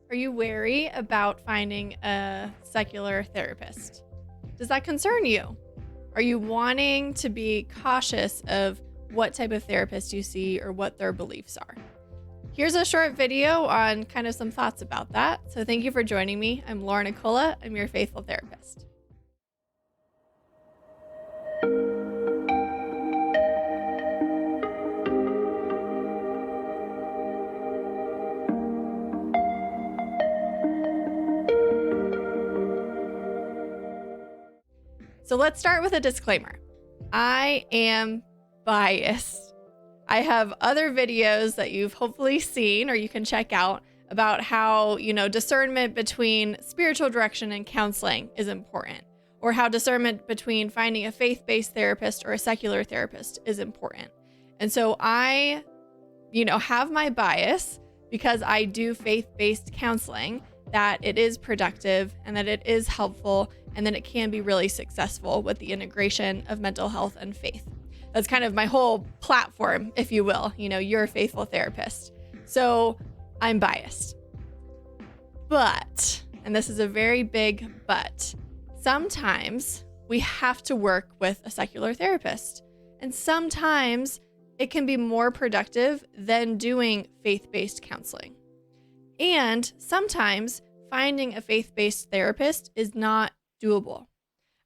Are you wary about finding a secular therapist? Does that concern you? Are you wanting to be cautious of what type of therapist you see or what their beliefs are? Here's a short video on kind of some thoughts about that. So thank you for joining me. I'm Laura Nicola. I'm your faithful therapist. So let's start with a disclaimer. I am biased. I have other videos that you've hopefully seen or you can check out about how, discernment between spiritual direction and counseling is important, or how discernment between finding a faith-based therapist or a secular therapist is important. And so I, have my bias because I do faith-based counseling, that it is productive and that it is helpful and that it can be really successful with the integration of mental health and faith. That's kind of my whole platform, if you will. You're a faithful therapist. So I'm biased. But, and this is a very big but, sometimes we have to work with a secular therapist. And sometimes it can be more productive than doing faith-based counseling. And sometimes finding a faith-based therapist is not doable.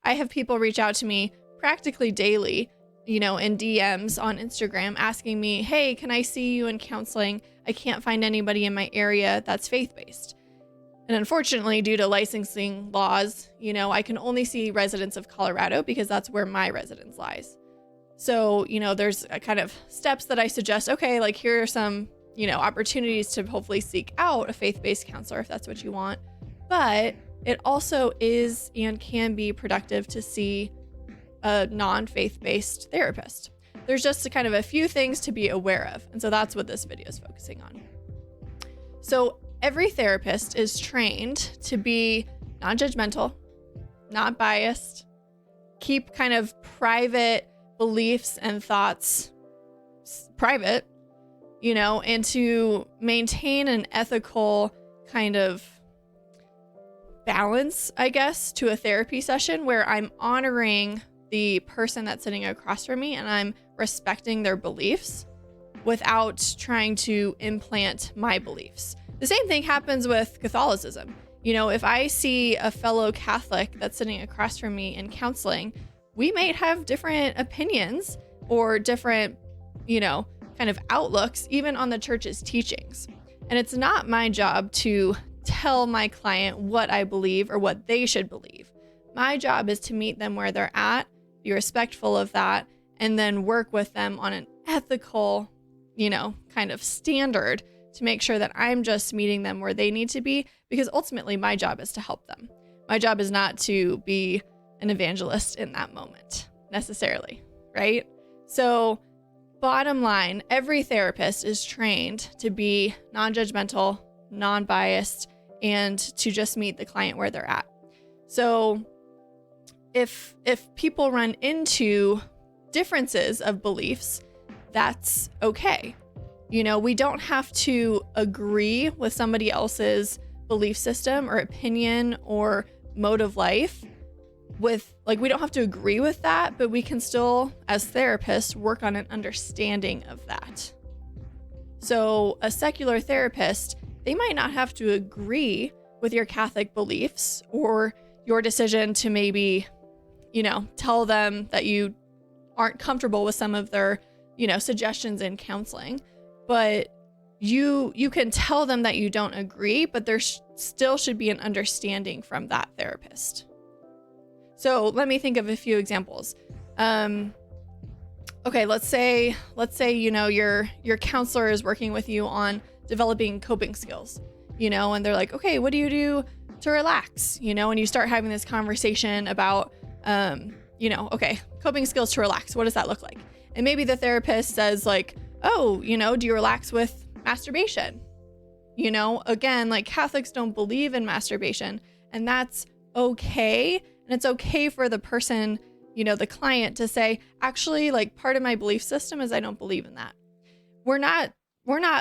I have people reach out to me practically daily, in DMs on Instagram asking me, hey, can I see you in counseling? I can't find anybody in my area that's faith-based. And unfortunately, due to licensing laws, I can only see residents of Colorado because that's where my residence lies. So, there's a kind of steps that I suggest. Okay, like here are some opportunities to hopefully seek out a faith-based counselor if that's what you want. But it also is and can be productive to see a non-faith-based therapist. There's just kind of a few things to be aware of. And so that's what this video is focusing on. So every therapist is trained to be non-judgmental, not biased, keep kind of private beliefs and thoughts private, and to maintain an ethical kind of balance, I guess, to a therapy session where I'm honoring the person that's sitting across from me and I'm respecting their beliefs without trying to implant my beliefs. The same thing happens with Catholicism. If I see a fellow Catholic that's sitting across from me in counseling, we might have different opinions or different, kind of outlooks, even on the church's teachings. And it's not my job to tell my client what I believe or what they should believe. My job is to meet them where they're at, be respectful of that, and then work with them on an ethical, kind of standard to make sure that I'm just meeting them where they need to be, because ultimately my job is to help them. My job is not to be an evangelist in that moment necessarily, right? So bottom line, every therapist is trained to be non-judgmental, non-biased, and to just meet the client where they're at. So if people run into differences of beliefs, that's okay. We don't have to agree with somebody else's belief system or opinion or mode of life. We don't have to agree with that, but we can still, as therapists, work on an understanding of that. So a secular therapist, they might not have to agree with your Catholic beliefs or your decision to maybe, tell them that you aren't comfortable with some of their, suggestions in counseling, but you can tell them that you don't agree, but there still should be an understanding from that therapist. So let me think of a few examples. Okay, let's say, your counselor is working with you on developing coping skills, and they're like, okay, what do you do to relax? And you start having this conversation about, okay, coping skills to relax. What does that look like? And maybe the therapist says like, oh, do you relax with masturbation? Again, like Catholics don't believe in masturbation, and that's okay. And it's okay for the person, the client to say, actually, like part of my belief system is I don't believe in that. We're not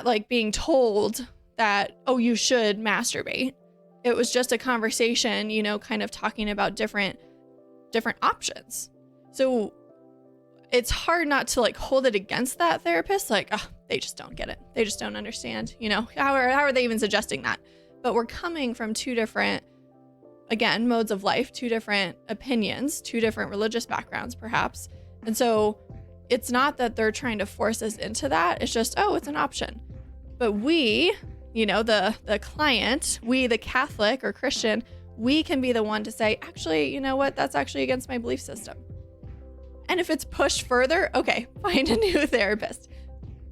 like being told that, oh, you should masturbate. It was just a conversation, kind of talking about different options. So it's hard not to like hold it against that therapist. Like, oh, they just don't get it. They just don't understand, how are they even suggesting that? But we're coming from two different, again, modes of life, two different opinions, two different religious backgrounds, perhaps. And so it's not that they're trying to force us into that. It's just, oh, it's an option. But we, the client, we, the Catholic or Christian, we can be the one to say, actually, you know what? That's actually against my belief system. And if it's pushed further, okay, find a new therapist.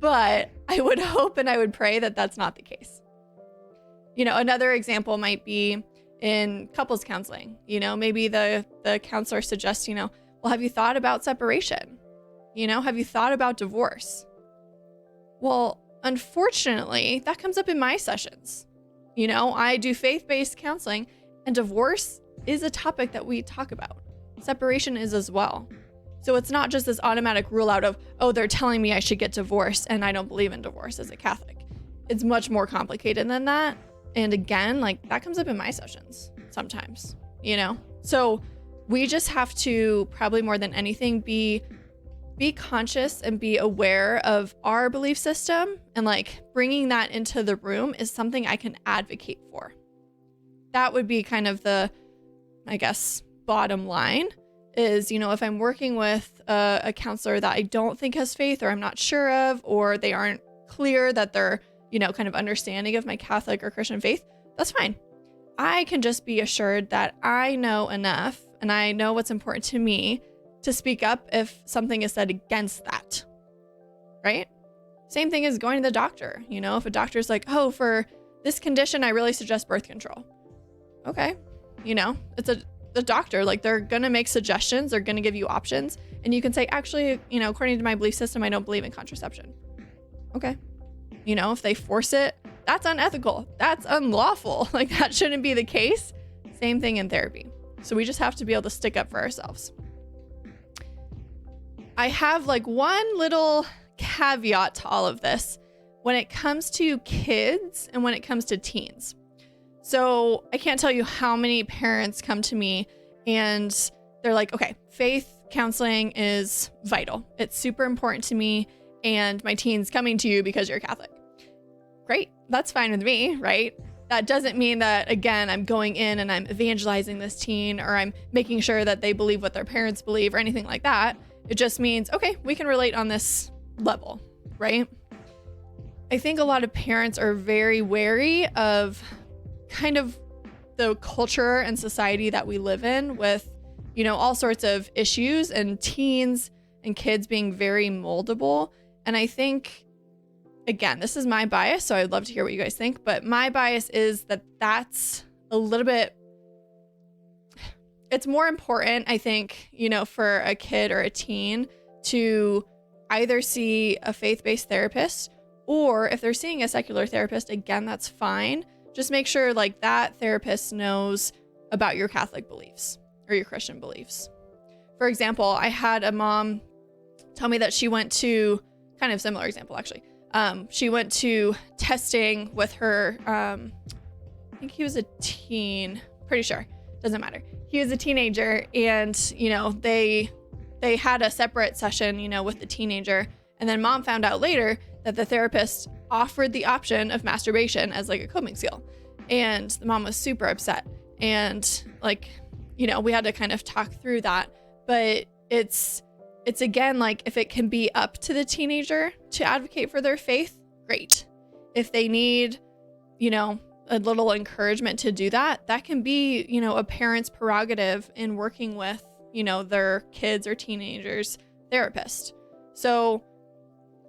But I would hope and I would pray that that's not the case. Another example might be in couples counseling. Maybe the counselor suggests, well, have you thought about separation? Have you thought about divorce? Well, unfortunately, that comes up in my sessions. I do faith-based counseling, and divorce is a topic that we talk about. Separation is as well. So it's not just this automatic rule out of, oh, they're telling me I should get divorced and I don't believe in divorce as a Catholic. It's much more complicated than that. And again, like that comes up in my sessions sometimes, So we just have to probably more than anything be conscious and be aware of our belief system, and like bringing that into the room is something I can advocate for. That would be kind of the, I guess, bottom line is, if I'm working with a counselor that I don't think has faith or I'm not sure of, or they aren't clear that they're, kind of understanding of my Catholic or Christian faith, that's fine. I can just be assured that I know enough and I know what's important to me to speak up if something is said against that, right? Same thing as going to the doctor. If a doctor's like, oh, for this condition, I really suggest birth control. Okay. It's a doctor, like they're going to make suggestions. They're going to give you options. And you can say, actually, according to my belief system, I don't believe in contraception. Okay. If they force it, that's unethical. That's unlawful. Like that shouldn't be the case. Same thing in therapy. So we just have to be able to stick up for ourselves. I have like one little caveat to all of this when it comes to kids and when it comes to teens. So I can't tell you how many parents come to me and they're like, okay, faith counseling is vital. It's super important to me. And my teen's coming to you because you're Catholic. Great. That's fine with me, right? That doesn't mean that, again, I'm going in and I'm evangelizing this teen or I'm making sure that they believe what their parents believe or anything like that. It just means, okay, we can relate on this level, right? I think a lot of parents are very wary of kind of the culture and society that we live in with, all sorts of issues and teens and kids being very moldable. And I think, again, this is my bias, so I'd love to hear what you guys think, but my bias is that that's a little bit, it's more important, I think, for a kid or a teen to either see a faith-based therapist, or if they're seeing a secular therapist, again, that's fine. Just make sure like that therapist knows about your Catholic beliefs or your Christian beliefs. For example, I had a mom tell me that she went to, kind of similar example actually, she went to testing with her, I think he was a teen, pretty sure, doesn't matter. He was a teenager and, they had a separate session, with the teenager. And then mom found out later that the therapist offered the option of masturbation as like a coping skill. And the mom was super upset. And like, we had to kind of talk through that. But it's again, like if it can be up to the teenager to advocate for their faith, great. If they need, a little encouragement to do that, that can be, a parent's prerogative in working with, their kids or teenagers therapist. So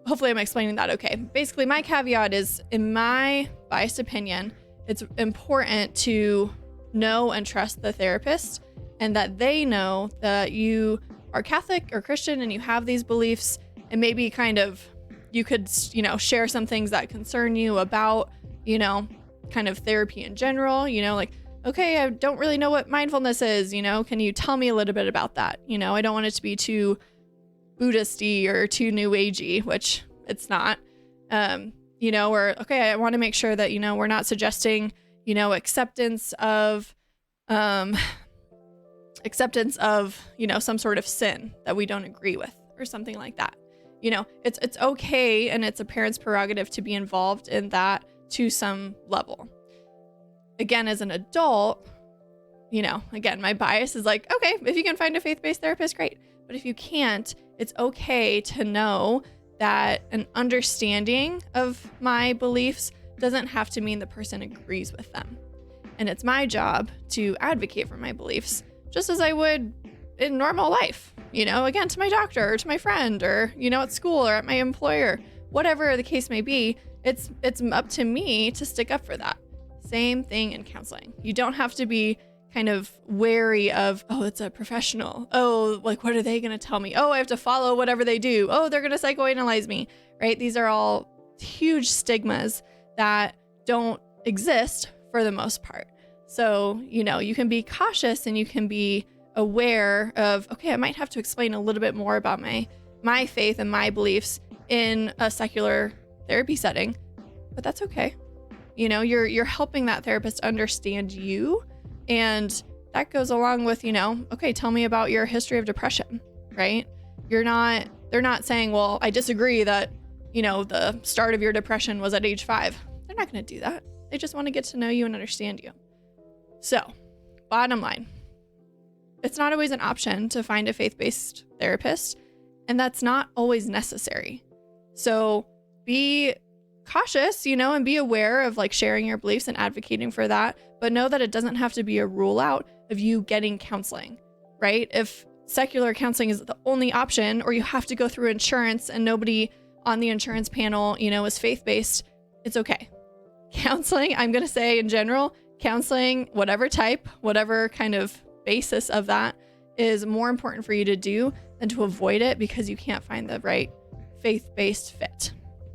hopefully I'm explaining that okay. Basically, my caveat is, in my biased opinion, it's important to know and trust the therapist and that they know that you are Catholic or Christian and you have these beliefs, and maybe kind of you could, share some things that concern you about, kind of therapy in general, like, okay, I don't really know what mindfulness is, can you tell me a little bit about that? I don't want it to be too Buddhist-y or too new agey, which it's not. or, okay, I want to make sure that, we're not suggesting, acceptance of, some sort of sin that we don't agree with or something like that. It's okay, and it's a parent's prerogative to be involved in that to some level. Again, as an adult, again, my bias is like, okay, if you can find a faith-based therapist, great. But if you can't, it's okay to know that an understanding of my beliefs doesn't have to mean the person agrees with them. And it's my job to advocate for my beliefs, just as I would in normal life, again, to my doctor or to my friend or, at school or at my employer, whatever the case may be, it's up to me to stick up for that. Same thing in counseling. You don't have to be kind of wary of, oh, it's a professional. Oh, like, what are they going to tell me? Oh, I have to follow whatever they do. Oh, they're going to psychoanalyze me, right? These are all huge stigmas that don't exist for the most part. So, you can be cautious and you can be aware of, okay, I might have to explain a little bit more about my faith and my beliefs in a secular therapy setting, but that's okay. You're helping that therapist understand you. And that goes along with, okay, tell me about your history of depression, right? They're not saying, well, I disagree that, the start of your depression was at age 5. They're not going to do that. They just want to get to know you and understand you. So, bottom line, it's not always an option to find a faith-based therapist, and that's not always necessary. So be cautious, and be aware of like sharing your beliefs and advocating for that, but know that it doesn't have to be a rule out of you getting counseling, right? If secular counseling is the only option, or you have to go through insurance and nobody on the insurance panel, is faith-based, it's okay. Counseling, I'm going to say in general, counseling, whatever type, whatever kind of basis of that, is more important for you to do than to avoid it because you can't find the right faith-based fit.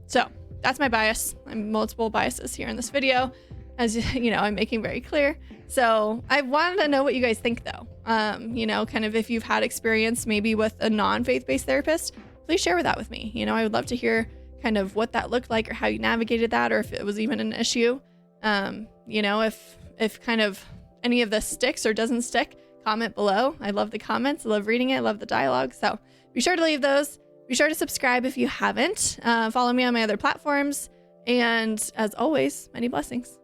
So that's my bias. I'm multiple biases here in this video, as I'm making very clear. So I wanted to know what you guys think though. Kind of if you've had experience maybe with a non-faith-based therapist, please share that with me. I would love to hear kind of what that looked like or how you navigated that, or if it was even an issue. If kind of any of this sticks or doesn't stick, comment below. I love the comments. I love reading it. I love the dialogue. So be sure to leave those. Be sure to subscribe if you haven't. Follow me on my other platforms. And as always, many blessings.